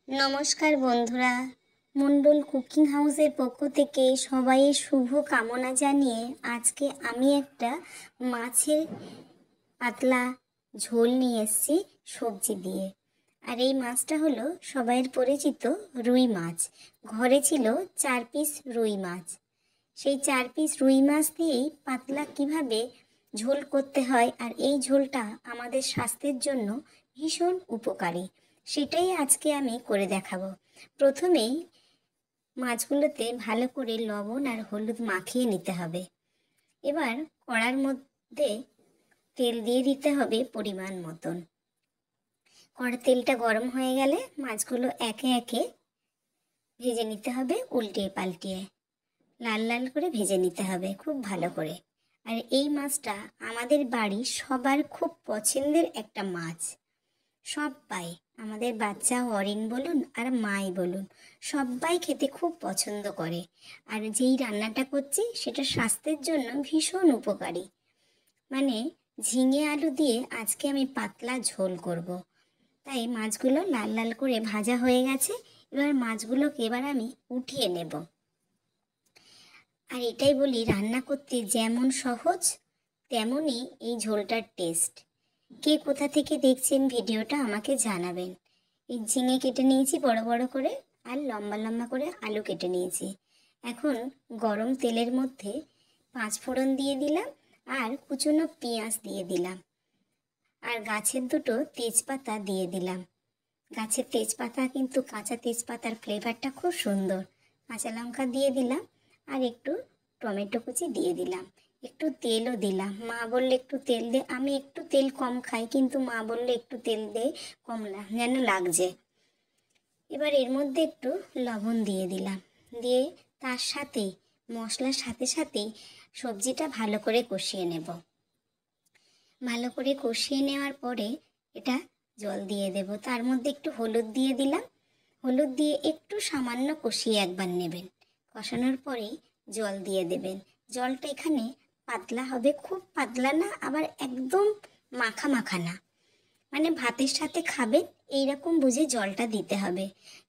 নমস্কার বন্ধুরা, মন্ডল কুকিং হাউসের পক্ষ থেকে সবাইয়ের শুভ কামনা জানিয়ে আজকে আমি একটা মাছের পাতলা ঝোল নিয়ে এসেছি সবজি দিয়ে। আর এই মাছটা হলো সবাইয়ের পরিচিত রুই মাছ। ঘরে ছিল 4 পিস রুই মাছ। সেই 4 পিস রুই মাছ দিয়েই পাতলা কিভাবে ঝোল করতে হয়, আর এই ঝোলটা আমাদের স্বাস্থ্যের জন্য ভীষণ উপকারী, সেটাই আজকে আমি করে দেখাবো। প্রথমেই মাছগুলোতে ভালো করে লবণ আর হলুদ মাখিয়ে নিতে হবে। এবার কড়ার মধ্যে তেল দিয়ে দিতে হবে পরিমাণ মতন। তেলটা গরম হয়ে গেলে মাছগুলো একে একে ভেজে নিতে হবে, উল্টিয়ে পাল্টিয়ে লাল লাল করে ভেজে নিতে হবে খুব ভালো করে। আর এই মাছটা আমাদের বাড়ির সবার খুব পছন্দের একটা মাছ। সবাই, আমাদের বাচ্চা হরিণ বলুন আর মাই বলুন, সবাই খেতে খুব পছন্দ করে। আর যেই রান্নাটা করছি সেটা স্বাস্থ্যের জন্য ভীষণ উপকারী। মানে ঝিঙে আলু দিয়ে আজকে আমি পাতলা ঝোল করব। তাই মাছগুলো লাল লাল করে ভাজা হয়ে গেছে। এবার মাছগুলোকে আমি উঠিয়ে নেব। আর এটাই বলি, রান্না করতে যেমন সহজ তেমনই এই ঝোলটার টেস্ট। কে কোথা থেকে দেখছেন ভিডিওটা আমাকে জানাবেন। এই ঝিঙে কেটে নিয়েছি বড় বড় করে, আর লম্বা লম্বা করে আলু কেটে নিয়েছি। এখন গরম তেলের মধ্যে 5 ফোড়ন দিয়ে দিলাম, আর কুচনো পেঁয়াজ দিয়ে দিলাম, আর গাছের 2টো তেজপাতা দিয়ে দিলাম। গাছের তেজপাতা কিন্তু কাঁচা তেজপাতার ফ্লেভারটা খুব সুন্দর। কাঁচা লঙ্কা দিয়ে দিলাম, আর একটু টমেটো কুচি দিয়ে দিলাম, একটু তেলও দিলাম। মা বললে একটু তেল দে, আমি একটু তেল কম খাই, কিন্তু মা বললে একটু তেল দে, কম যেন লাগছে। এবার এর মধ্যে একটু লবণ দিয়ে দিলাম, দিয়ে তার সাথে মশলার সাথে সাথেই সবজিটা ভালো করে কষিয়ে নেব। ভালো করে কষিয়ে নেওয়ার পরে এটা জল দিয়ে দেব। তার মধ্যে একটু হলুদ দিয়ে দিলাম। হলুদ দিয়ে একটু সামান্য কষিয়ে একবার নেবেন। কষানোর পরেই জল দিয়ে দেবেন। জলটা এখানে পাতলা হবে, খুব পাতলা না, আবার একদম মাখা মাখা না। মানে ভাতের সাথে খাবেন এইরকম বুঝে জলটা দিতে হবে।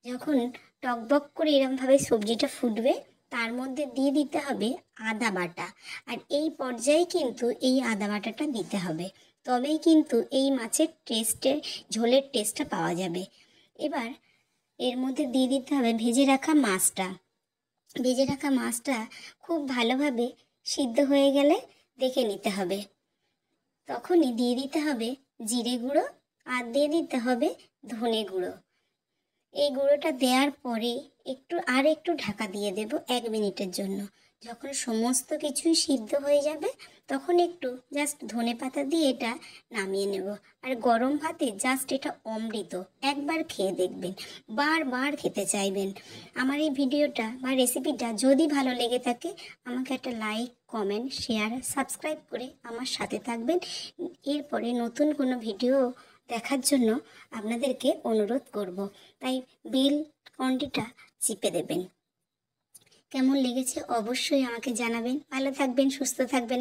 যখন টকবক করে এরকমভাবে সবজিটা ফুটবে, তার মধ্যে দিয়ে দিতে হবে আদা বাটা। আর এই পর্যায়ে কিন্তু এই আদা বাটাটা দিতে হবে, তবেই কিন্তু এই মাছের ঝোলের টেস্টটা পাওয়া যাবে। এবার এর মধ্যে দিয়ে দিতে হবে ভেজে রাখা মাছটা। ভেজে রাখা মাছটা খুব ভালোভাবে সিদ্ধ হয়ে গেলে দেখে নিতে হবে। তখনই দিয়ে দিতে হবে জিরে গুঁড়ো, আর দিয়ে দিতে হবে ধনে গুঁড়ো। এই গুঁড়োটা দেওয়ার পরে একটু ঢাকা দিয়ে দেব 1 মিনিটের জন্য। যখন সমস্ত কিছুই সিদ্ধ হয়ে যাবে, তখন একটু জাস্ট ধনে পাতা দিয়ে এটা নামিয়ে নেব। আর গরম ভাতে জাস্ট এটা অমৃত। একবার খেয়ে দেখবেন, বারবার খেতে চাইবেন। আমার এই ভিডিওটা বা রেসিপিটা যদি ভালো লেগে থাকে, আমাকে একটা লাইক, কমেন্ট, শেয়ার, সাবস্ক্রাইব করে আমার সাথে থাকবেন। এরপরে নতুন কোনো ভিডিও দেখার জন্য আপনাদেরকে অনুরোধ করব। তাই বেল ঘন্টিটা চিপে দেবেন। কেমন লেগেছে অবশ্যই আমাকে জানাবেন। ভালো থাকবেন, সুস্থ থাকবেন।